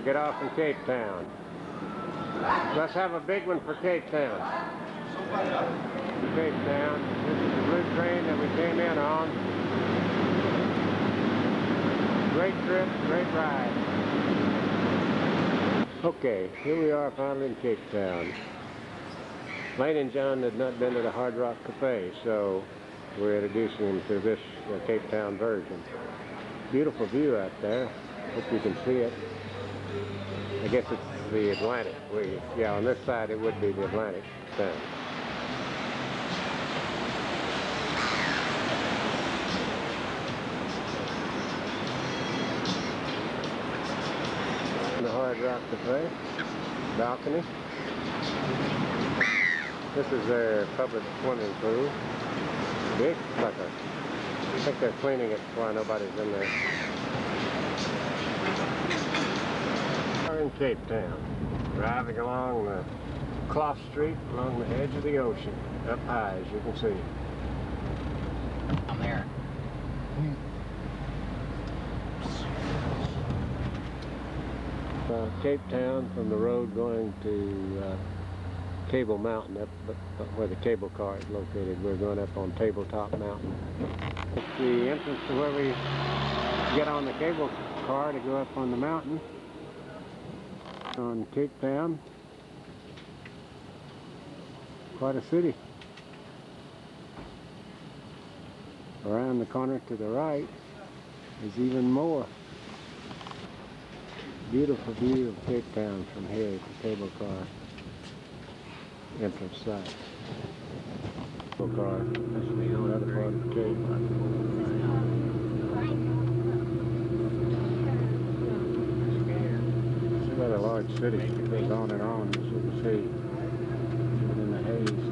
get off in Cape Town. Let's have a big one for Cape Town. Cape Town. This is the blue train that we came in on. Great trip, great ride. Okay, here we are finally in Cape Town. Lane and John had not been to the Hard Rock Cafe, so we're introducing them to this Cape Town version. Beautiful view out there. Hope you can see it. I guess it's the Atlantic. Yeah, on this side it would be the Atlantic Town. The Hard Rock Cafe balcony. This is their public swimming pool. Big sucker. I think they're cleaning it while nobody's in there. We're in Cape Town, driving along the Clough Street along the edge of the ocean, up high as you can see. I'm there. Cape Town from the road going to Cable Mountain, up where the cable car is located. We're going up on Tabletop Mountain. It's the entrance to where we get on the cable car to go up on the mountain. On Cape Town. Quite a city. Around the corner to the right is even more. Beautiful view of Cape Town from here at the cable car entrance side. Cable car, that's the other part of the Cape. It's a rather large city. It goes on and on, as you can see, even in the haze.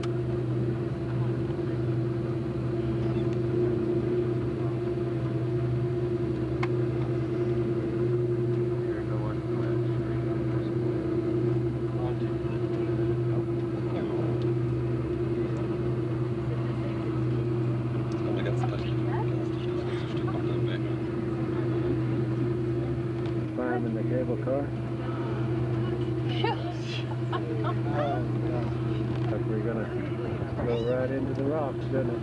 In the cable car. But we're gonna go right into the rocks, doesn't it?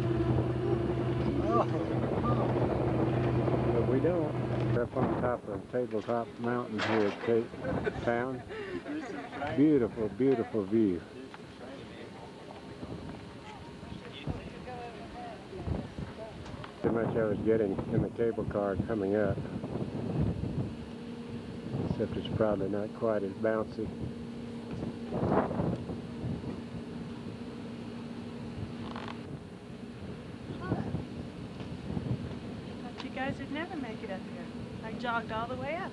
But we don't. We're up on top of Tabletop Mountain here at Cape Town. Beautiful, beautiful view. Too much I was getting in the cable car coming up. Except it's probably not quite as bouncy. Thought you guys would never make it up here. I jogged all the way up.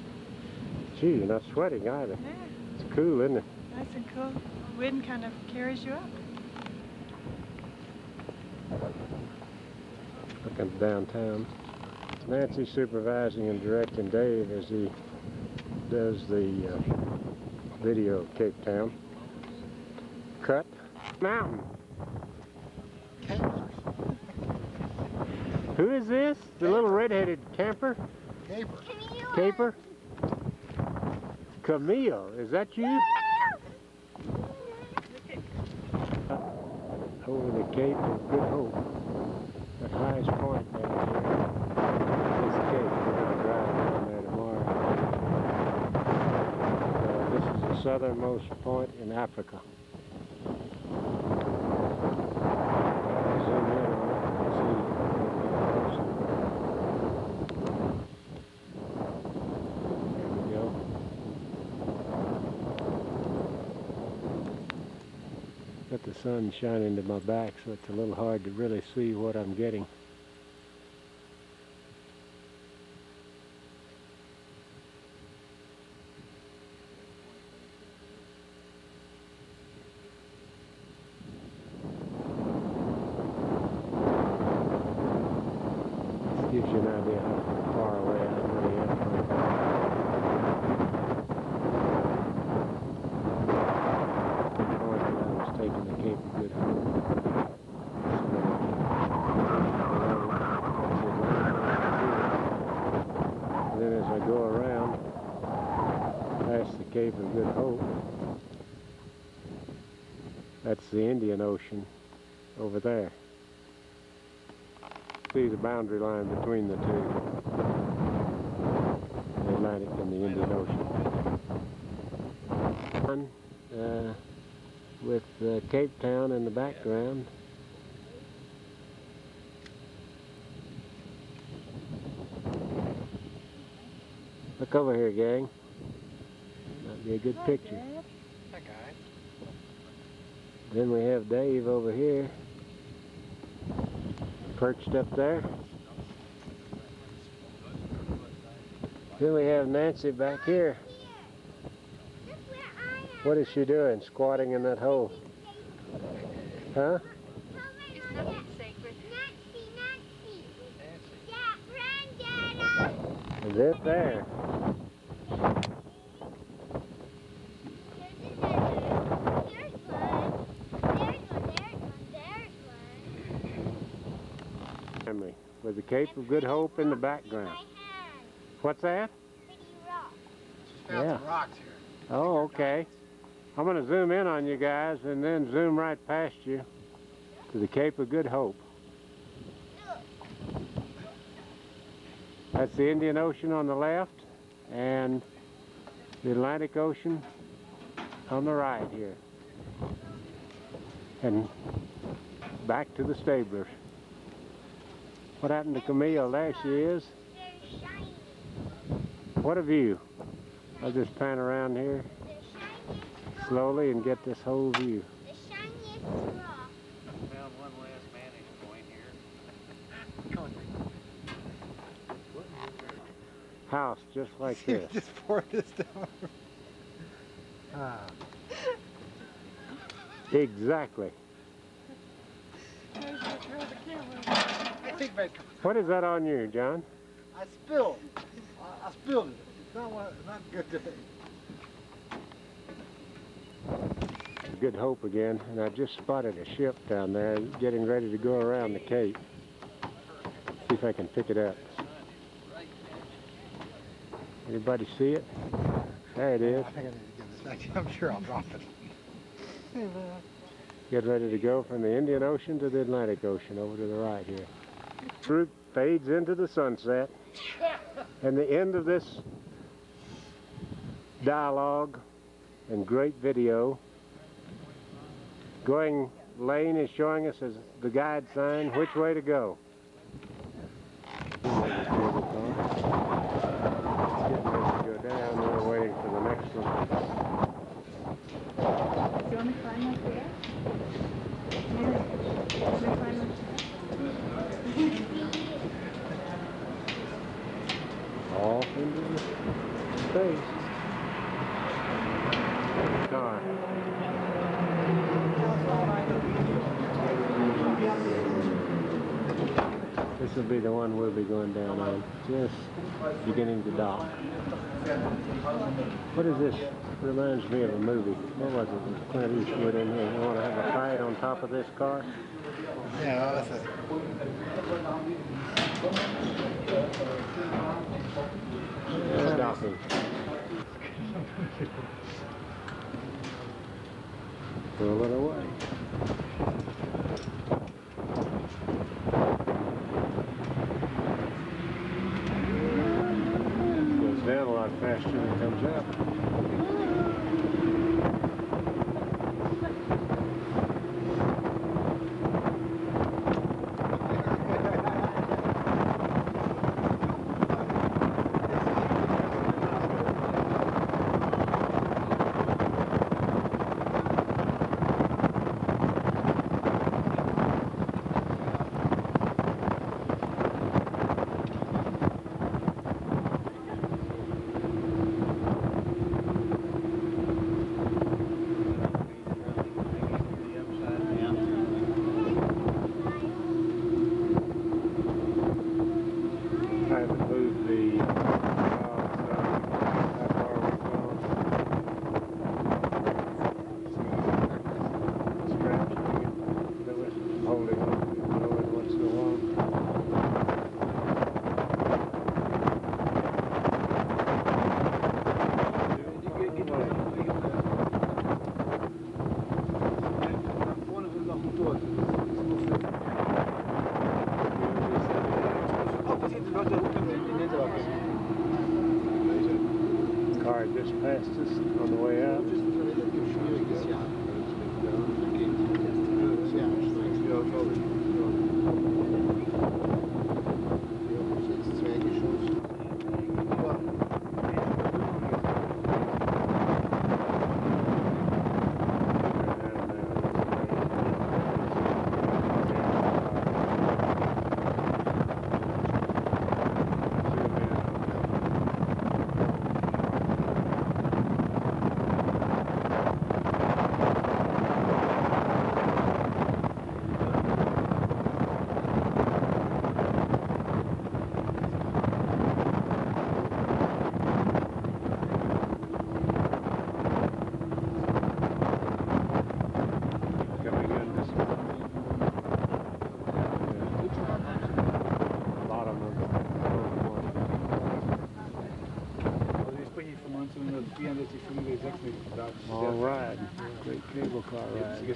Gee, you're not sweating either. Yeah. It's cool, isn't it? Nice and cool. Wind kind of carries you up. Looking downtown. Nancy supervising and directing Dave as he does the video of Cape Town. Cut. Mountain. Who is this? The little red-headed camper? Caper. Caper? Camille, is that you? Over the Cape of Good Hope. The highest point down here. This Cape. We're going to drive down there tomorrow. This is the southernmost point in Africa. Zoom in on it and see. There we go. Got the sun shining into my back, so it's a little hard to really see what I'm getting. Gives you an idea how far away I really am from it. The point that I was taking the Cape of Good Hope. And then as I go around, I past the Cape of Good Hope. That's the Indian Ocean over there. See the boundary line between the two, the Atlantic and the Indian Ocean. With Cape Town in the background. Look over here, gang. That'd be a good picture. That guy. Then we have Dave over here, perched up there. Then we have Nancy back here. What is she doing, squatting in that hole? Huh? It's nothing sacred. Is it there? With the Cape of Good Hope in the background. What's that? Just found some rocks here. Oh, okay. I'm going to zoom in on you guys and then zoom right past you to the Cape of Good Hope. That's the Indian Ocean on the left and the Atlantic Ocean on the right here. And back to the Stablers. What happened to Camille? There she is. What a view. I'll just pan around here slowly and get this whole view. I found one last vantage point here. House just like this. Just pour this down. Exactly. I think What is that on you, John? I spilled. I spilled it. It's not good today. Good Hope again, and I just spotted a ship down there getting ready to go around the Cape. See if I can pick it up. Anybody see it? There it is. I think I need to give this back to you. I'm sure I'll drop it. Get ready to go from the Indian Ocean to the Atlantic Ocean over to the right here. Troop fades into the sunset, and the end of this dialogue and great video. Going lane is showing us as the guide sign which way to go. It's getting ready to go down. We're waiting for the next one. Do you want me to climb up there? Yeah. You want me to climb up Off into the space. Car. This will be the one we'll be going down on, just beginning to dock. What is this? Reminds me of a movie. What was it? Clint Eastwood in here. You want to have a fight on top of this car? Yeah, that's it. Docking. Throw it away. Goes down a lot faster than it comes up. car just passed us on the way out. All right, great cable car ride.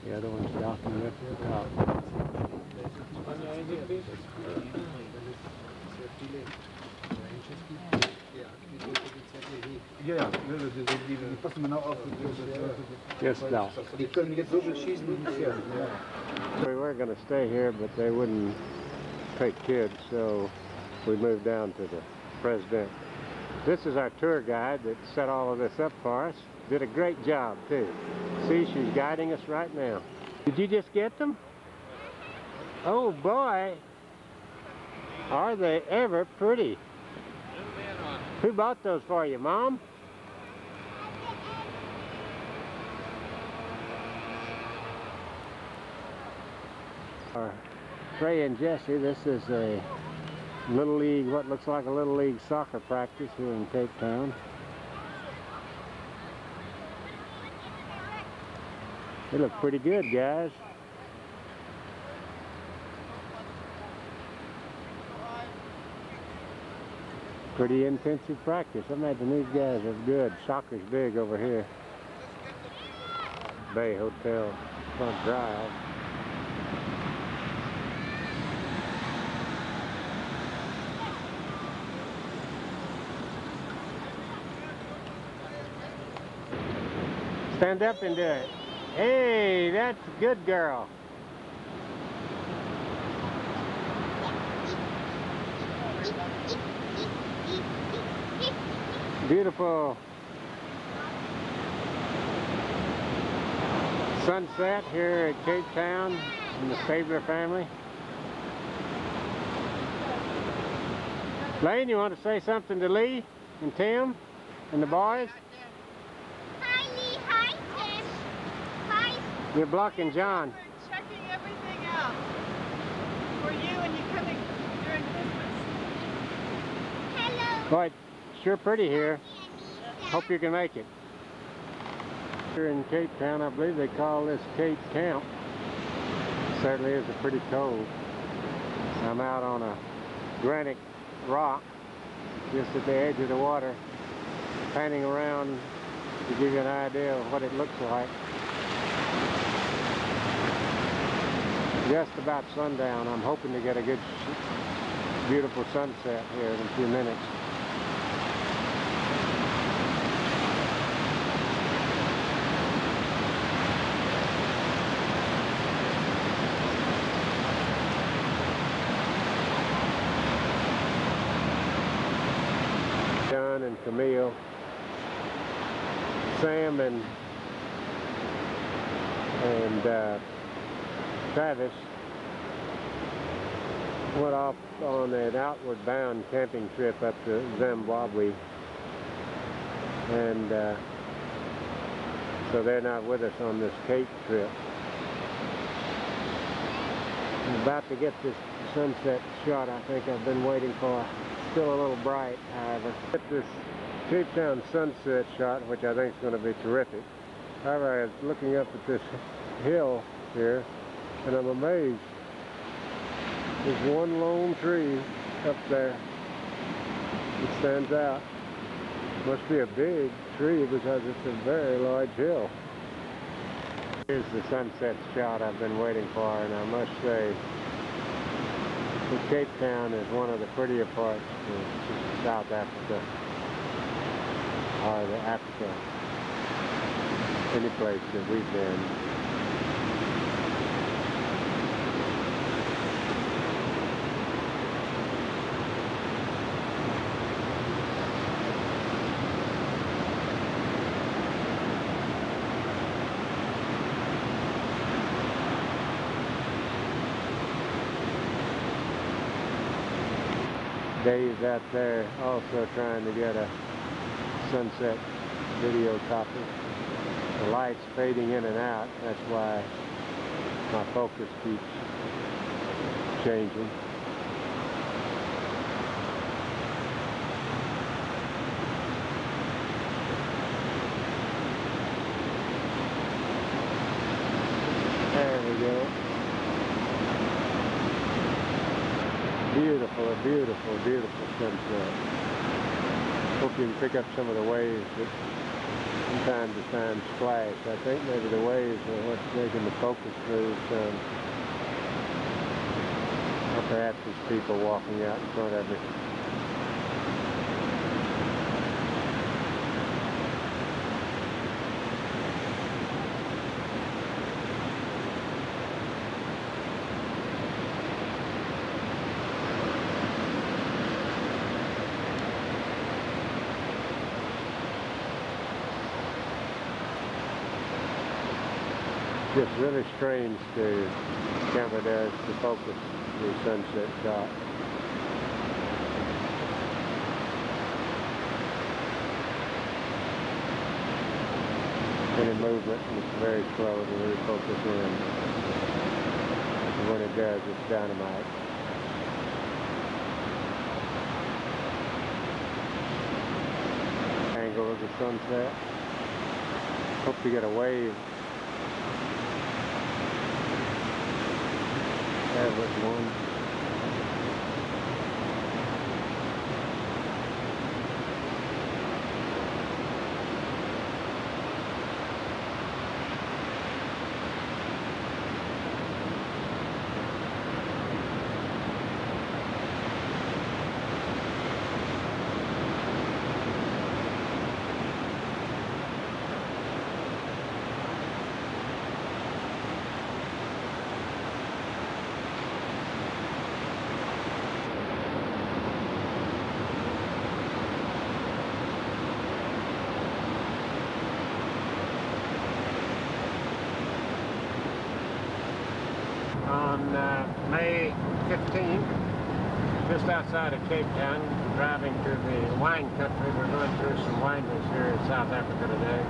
The other one's docking up at the top. Ja, die passen me nou af. Yes, no. Die kunnen niet zoveel schießen, niet gefährlich. We were going to stay here, but they wouldn't take kids, so we moved down to the President. This is our tour guide that set all of this up for us. Did a great job, too. See, she's guiding us right now. Did you just get them? Oh, boy. Are they ever pretty? Who bought those for you, Mom? Trey and Jesse, this is a Little League, what looks like a Little League soccer practice here in Cape Town. They look pretty good, guys. Pretty intensive practice. I imagine these guys are good. Soccer's big over here. Bay Hotel front drive. Stand up and do it. Hey, that's a good girl. Beautiful sunset here at Cape Town and the Stabler family. Lane, you want to say something to Lee and Tim and the boys? You're blocking John. We're checking everything out for you and you coming during Christmas. Hello. Boy, it's sure pretty here. Hope you can make it. Here in Cape Town, I believe they call this Cape Camp. Certainly is a pretty cold. I'm out on a granite rock just at the edge of the water, panning around to give you an idea of what it looks like. Just about sundown. I'm hoping to get a good, beautiful sunset here in a few minutes. John and Camille, Sam and Travis went off on an outward bound camping trip up to Zimbabwe, and so they're not with us on this Cape trip. I'm about to get this sunset shot I think I've been waiting for. Still a little bright, however. Get this Cape Town sunset shot, which I think is going to be terrific. However, I was looking up at this hill here, and I'm amazed. There's one lone tree up there that stands out. Must be a big tree because it's a very large hill. Here's the sunset shot I've been waiting for, and I must say that Cape Town is one of the prettier parts of South Africa. Africa, any place that we've been. Dave's out there also trying to get a sunset video copy. The light's fading in and out, that's why my focus keeps changing. There we go. Beautiful, a beautiful, beautiful sunset. Hope you can pick up some of the waves that from time to time splash. I think maybe the waves are what's making the focus move some. Or perhaps it's people walking out in front of me. Just really strange the camera does to focus the sunset shot. Any movement is very slow to really focus in. And when it does, it's dynamite. Angle of the sunset. Hope to get a wave. There was one. On May 15th, just outside of Cape Town, driving to the wine country. We're going through some wineries here in South Africa today.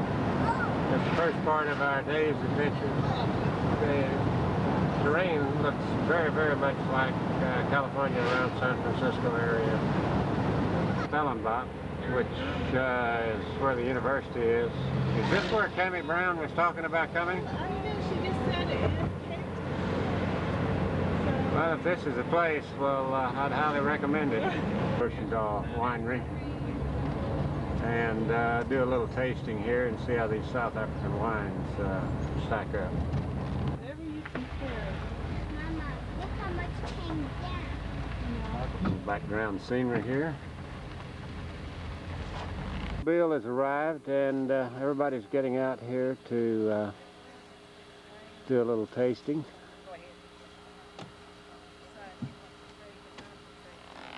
It's the first part of our day's adventures. The terrain looks very, very much like California around San Francisco area. Stellenbosch, which is where the university is. Is this where Cammie Brown was talking about coming? I don't know, she just said it. Well, if this is a place, well, I'd highly recommend it. Oceandaw Winery. And do a little tasting here and see how these South African wines stack up. Whatever you compare. Mama, look how much came down. Background scenery here. Bill has arrived and everybody's getting out here to do a little tasting.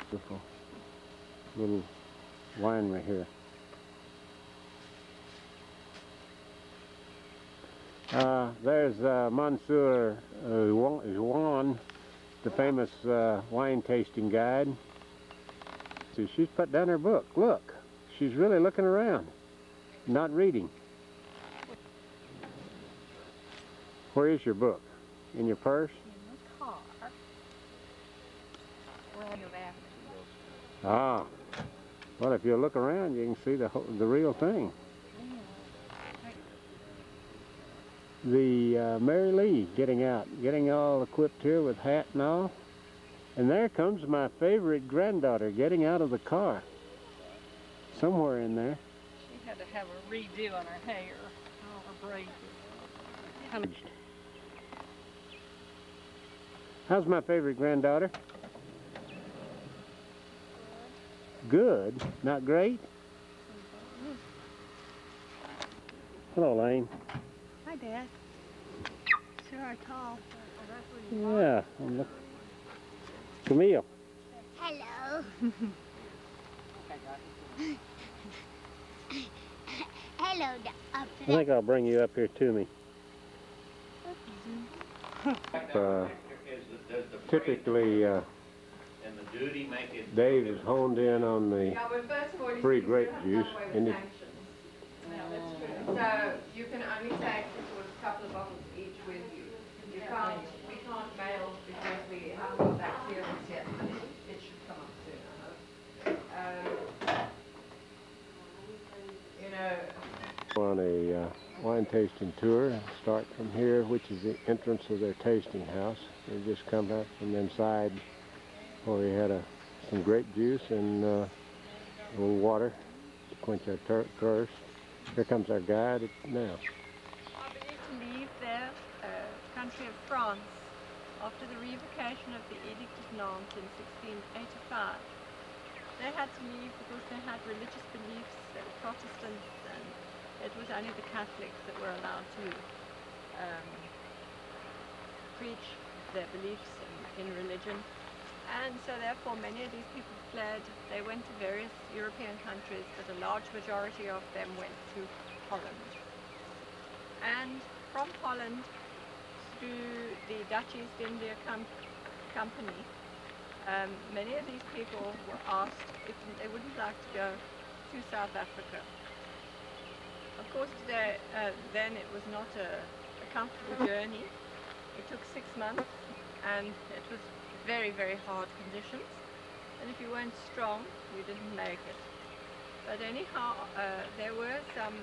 Beautiful little winery here. There's Monsieur Juan, the famous wine tasting guide. See, she's put down her book. Look, she's really looking around, not reading. Where is your book? In your purse? In the car. We'll have after. Ah, well, if you look around, you can see the real thing. The Mary Lee getting out, getting all equipped here with hat and all. And there comes my favorite granddaughter getting out of the car. Somewhere in there. She had to have a redo on her hair, all her braids. How's my favorite granddaughter? Good, not great? Hello, Lane. Hi, Dad. Sure are tall. Yeah, I'm look. Camille. Hello. Hello, I think I'll bring you up here to me. Typically, Dave is honed in on the free grape juice. And Yeah, that's true. So you can only take a couple of bottles each with you. We can't mail because we haven't got that clearance yet, but it should come up soon, I hope. You know, on a wine tasting tour. Start from here, which is the entrance of their tasting house. We just come up from inside where we had some grape juice and a little water to quench our thirst. Here comes our guide now. I believe to leave their country of France after the revocation of the Edict of Nantes in 1685. They had to leave because they had religious beliefs, they were Protestants, and it was only the Catholics that were allowed to preach their beliefs in religion. And so therefore many of these people fled. They went to various European countries, but a large majority of them went to Holland. And from Holland to the Dutch East India Company, many of these people were asked if they wouldn't like to go to South Africa. Of course, then it was not a comfortable journey. It took 6 months, and it was very, very hard conditions. And if you weren't strong, you didn't make it. But anyhow, there were some,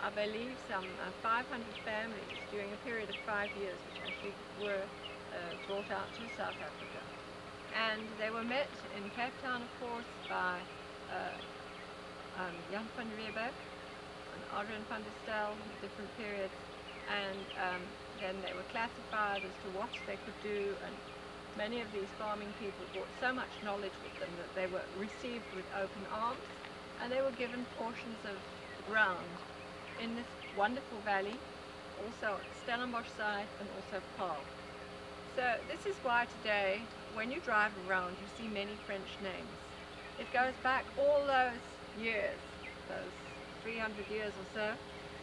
I believe, some 500 families during a period of 5 years, which actually were brought out to South Africa. And they were met in Cape Town, of course, by Jan van Riebeeck and Adrian van der Stel in different periods. And then they were classified as to what they could do, and many of these farming people brought so much knowledge with them that they were received with open arms, and they were given portions of ground in this wonderful valley, also Stellenbosch side and also Paarl. So this is why today, when you drive around, you see many French names. It goes back all those years, those 300 years or so,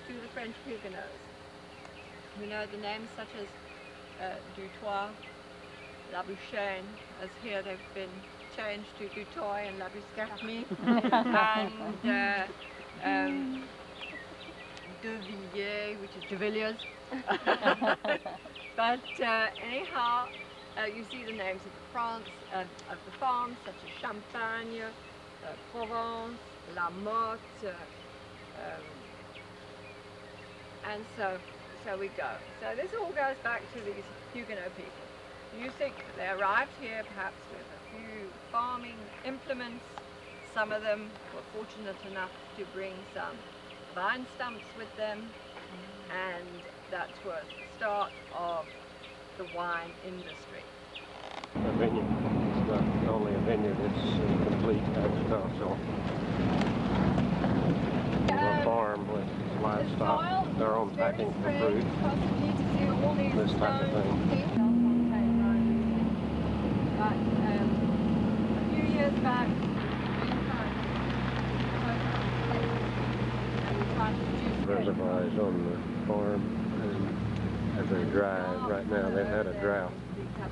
to the French Huguenots. We know the names such as Dutoit, Labuschagne, as here they've been changed to Dutoy and Labuscapmi, and De Villiers, which is De Villiers. But anyhow, you see the names of the of the farms, such as Champagne, Provence, La Motte, and so we go. So this all goes back to these Huguenot people. You think they arrived here perhaps with a few farming implements. Some of them were fortunate enough to bring some vine stumps with them, and that was the start of the wine industry. A vineyard. It's not only a vineyard, it's complete agricultural. A farm with livestock, their own packing for fruit, this type of thing. But a few years back, reservoirs on the farm, and as they dry right now, they've had a drought. I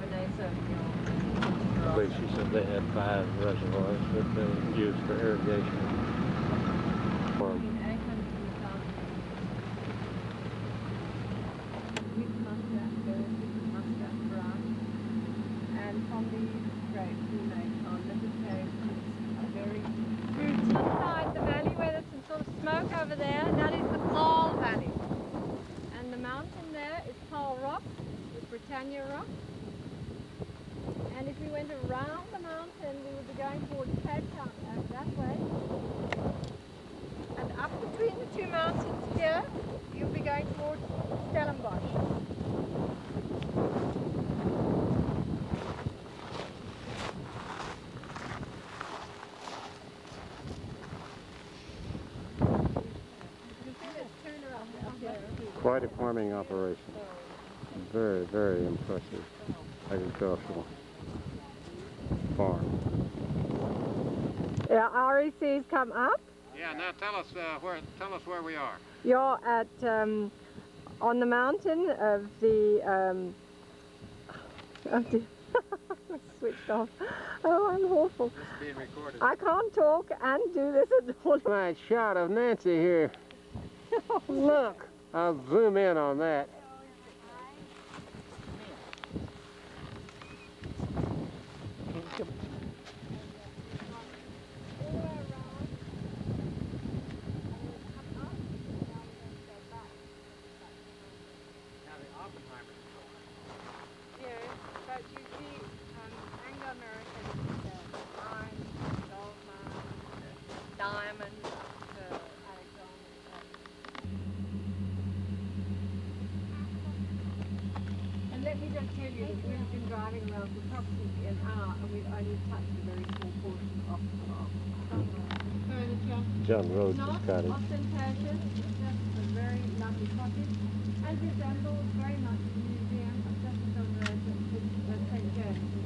believe she said they had 5 reservoirs that they used for irrigation. And from these grapes we make our liquor cake. A very fruity side, the valley where there's some sort of smoke over there, that is the Paarl Valley. And the mountain there is Paarl Rock, with Britannia Rock. And if we went around the mountain, we would be going towards Cape Town that way. And up between the two mountains here, you'll be going towards Stellenbosch. Quite a farming operation. Very, very impressive agricultural farm. Yeah, REC's come up. Yeah, now tell us where we are. You're at on the mountain of the switched off. Oh, I'm awful. This is being recorded. I can't talk and do this at all. Nice shot of Nancy here. Look, I'll zoom in on that. Yes, but you see, Anglo-American mines, gold mines, diamonds, and let me just tell you that we've been driving around for approximately an hour and we've only touched a very small portion of furniture. John Rhodes' Not cottage. ostentatious, it's just a very lovely cottage and resembles very much a museum of just as over at St. James.